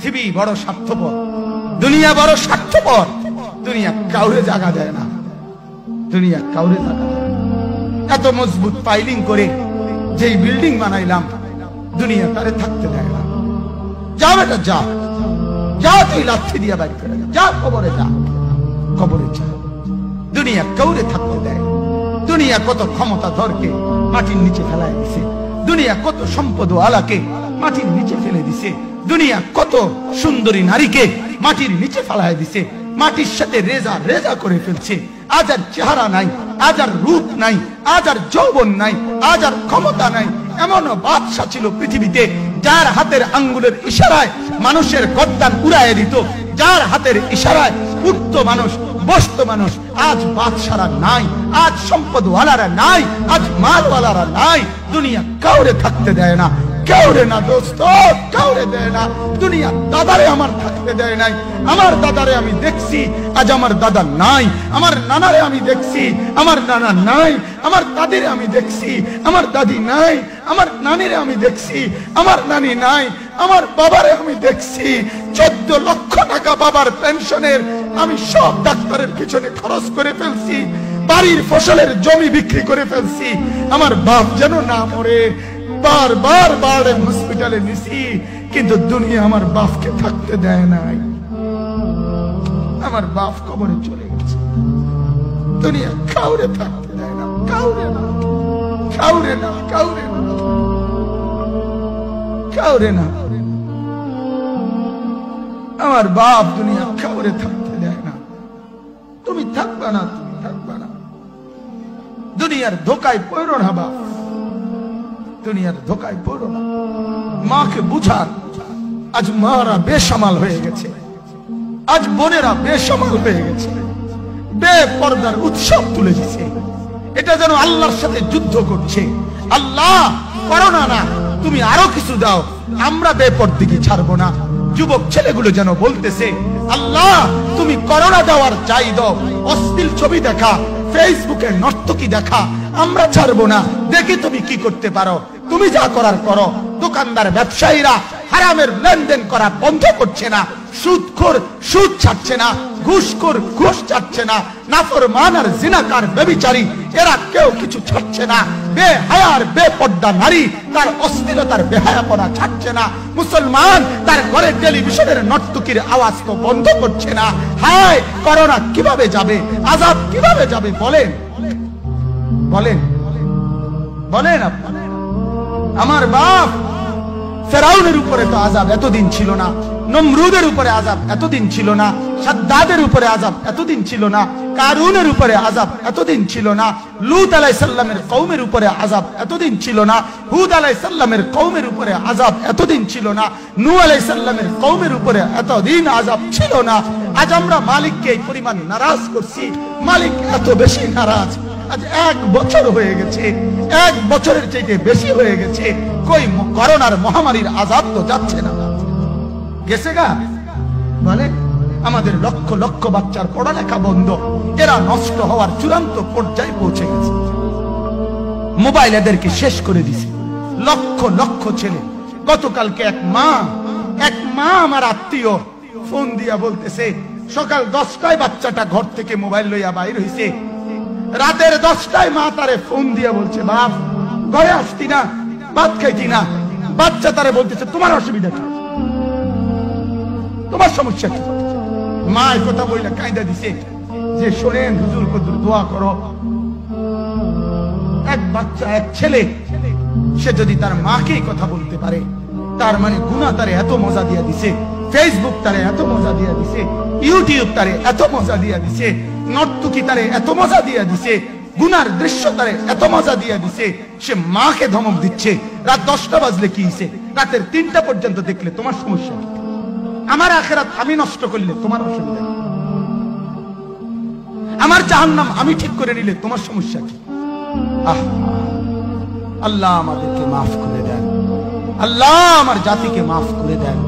পৃথিবী বড় স্বার্থপর, দুনিয়া বড় স্বার্থপর। দুনিয়া কাউরে জায়গা দেয় না, দুনিয়া কাউরে জায়গা দেয় না। এত মজবুত পাইলিং করে যেই বিল্ডিং বানাইলাম, দুনিয়া তারে থাকতে দেয় না। যা বেটা যা, যা তুই লাথি দিয়া বাইর করে যা, কবরে যা, কবরে যা। দুনিয়া কাউরে থাকতে দেয়। দুনিয়া কত ক্ষমতা ধরকে মাটির নিচে ফেলায় দিছে, দুনিয়া কত সম্পদ আলাকে মাটির নিচে ফেলে দিছে, দুনিয়া কত সুন্দরী নারীকে মাটির নিচে ফেলায় দিছে, মাটির সাথে রেজা রেজা করে ফেলছে। আজ আর চেহারা নাই, আজ আর রূপ নাই, আজ আর যৌবন নাই, আজ আর ক্ষমতা নাই। এমন বাদশা ছিল পৃথিবীতে যার হাতের আঙ্গুলের ইশারায় মানুষের গর্দান উড়াইয়া দিত, যার হাতের ইশারায় উঠত মানুষ, বসত মানুষ। আজ বাদশারা নাই, আজ সম্পদওয়ালারা নাই, আজ মালওয়ালারা নাই। দুনিয়া কাউরে থাকতে দেয় না, কাউরে না দোস্ত, কাউরে দেয় না। দুনিয়া দাদারে আমার থাকতে দেয় নাই। আমার দাদারে আমি দেখছি, আজ আমার দাদা নাই। আমার নানারে আমি দেখছি, আমার নানা নাই। আমার দাদিরে আমি দেখছি, আমার দাদি নাই। আমার নানিরে আমি দেখছি, আমার নানি নাই। আমার বাবারে আমি দেখছি, 14 লক্ষ টাকা বাবার পেনশনের আমি সব ডাক্তারের পিছনে খরচ করে ফেলছি, বাড়ির ফসলের জমি বিক্রি করে ফেলছি। আমার বাপ যেন না মরে বারবার বারে হসপিটালে নিছি, কিন্তু দুনিয়া আমার বাপকে থাকতে দেয় নাই। আমার বাপ কবরে চলে গেছে। দুনিয়া কাউরে থাকতে দেয় না, কাউরে না, কাউরে না, কাউরে না, কাউরে না। আমার বাপ দুনিয়া কাউরে থাকতে দেয় না। তুমি থাকবা না, তুমি থাকবা না। দুনিয়ার ধোকায় পড়ো না বাপ, দুনিয়ার ধোকায় পড়ো না। মাকে বুঝান, আজ মারা বেসামাল হয়ে গেছে, আজ বোনেরা বেসামাল হয়ে গেছে, বেপরদার উৎসব তুলে দিছে। এটা যেন আল্লাহর সাথে যুদ্ধ করছে। আল্লাহ করোনা না, তুমি আরো কিছু দাও, আমরা বেপরদিকে ছাড়বো না। যুবক ছেলেগুলো যেন বলতেছে, আল্লাহ তুমি করোনা দেওয়ার চাই দাও, অশ্লীল ছবি দেখা, ফেসবুকে নর্তকী দেখা, আমরা ছাড়বো না। দেখি তুমি কি করতে পারো, তুমি যা করার করো। দোকানদার ব্যবসায়ীরা হারামের লেনদেন করা বন্ধ করছে না, সুদখোর সুদ ছাড়ছে না, ঘুষখোর ঘুষ ছাড়ছে না, নাফরমান আর জিনাকার ব্যভিচারী এরা কেউ কিছু ছাড়ছে না। বেহায়ার বেপর্দা নারী তার অশ্লীলতার বেহায়াপনা ছাড়ছে না। মুসলমান তার ঘরে টেলিভিশনের নর্তকীর আওয়াজ তো বন্ধ করছে না। হায় করোনা কিভাবে যাবে, আযাব কিভাবে যাবে বলেন, বলেন, বলেন আপনারা। আমার বাপ ফেরাউনের উপরে তো আযাব এতদিন ছিল না, নমরুদের উপরে আযাব এতদিন ছিল না, সাদ্দাদের উপরে আযাব এতদিন ছিল না, কারুনের উপরে আযাব এতদিন ছিল না, লূত আলাইহিস সালামের কওমের উপরে আযাব এতদিন ছিল না, হুদ আলাইহিস সালামের কওমের উপরে আযাব এতদিন ছিল না, নূহ আলাইহিস সালামের কওমের উপরে এতদিন আযাব ছিল না। আজ আমরা মালিককে এই পরিমাণ নারাজ করছি, মালিক এত বেশি নারাজ। আজ 1 বছর হয়ে গেছে, 1 বছরের চাইতে বেশি হয়ে গেছে, কই করোনার মহামারীর আযাব তো যাচ্ছে না, গেছে গা বলে। আমাদের লক্ষ লক্ষ বাচ্চার পড়ালেখা বন্ধ, এরা নষ্ট হওয়ার চূড়ান্ত পর্যায়ে পৌঁছে গেছে। মোবাইল এদেরকে শেষ করে দিছে, লক্ষ লক্ষ ছেলে। গতকালকে এক মা আমার আত্মীয় ফোন দিয়া বলতেছে, সকাল 10টায় বাচ্চাটা ঘর থেকে মোবাইল লইয়া বাইর হইছে, রাতের 10টায় মা তারে ফোন দিয়া বলছে, বাপ ঘরে আসতি না, ভাত খাইতি না। বাচ্চা তারে বলতেছে, তোমার অসুবিধা কি, তোমার সমস্যা কি? মা এই কথা বইলা কায়দা দিছে যে শোনেন হুজুর কদ্দুর দোয়া করো। এক বাচ্চা, এক ছেলে, সে যদি তার মাকে কথা বলতে পারে, তার মানে গুনাহ তারে এত মজা দিয়া দিছে, ফেসবুক তারে এত মজা দিয়া দিছে, ইউটিউব তারে এত মজা দিয়া দিছে, নর্তকী তারে এত মজা দিয়া দিছে, গুনার দৃশ্য তারে এত মজা দিয়া দিছে, সে মাকে ধমক দিচ্ছে। রাত 10টা বাজলে কি হইছে, রাতের 3টা পর্যন্ত দেখলে তোমার সমস্যা কি? আমার আখিরাত আমি নষ্ট করলে তোমার অসুবিধা কি? আমার জাহান্নাম আমি ঠিক করে নিলে তোমার সমস্যা কি? আল্লাহ আমাদেরকে মাফ করে দেন, আল্লাহ আমার জাতিকে মাফ করে দেন।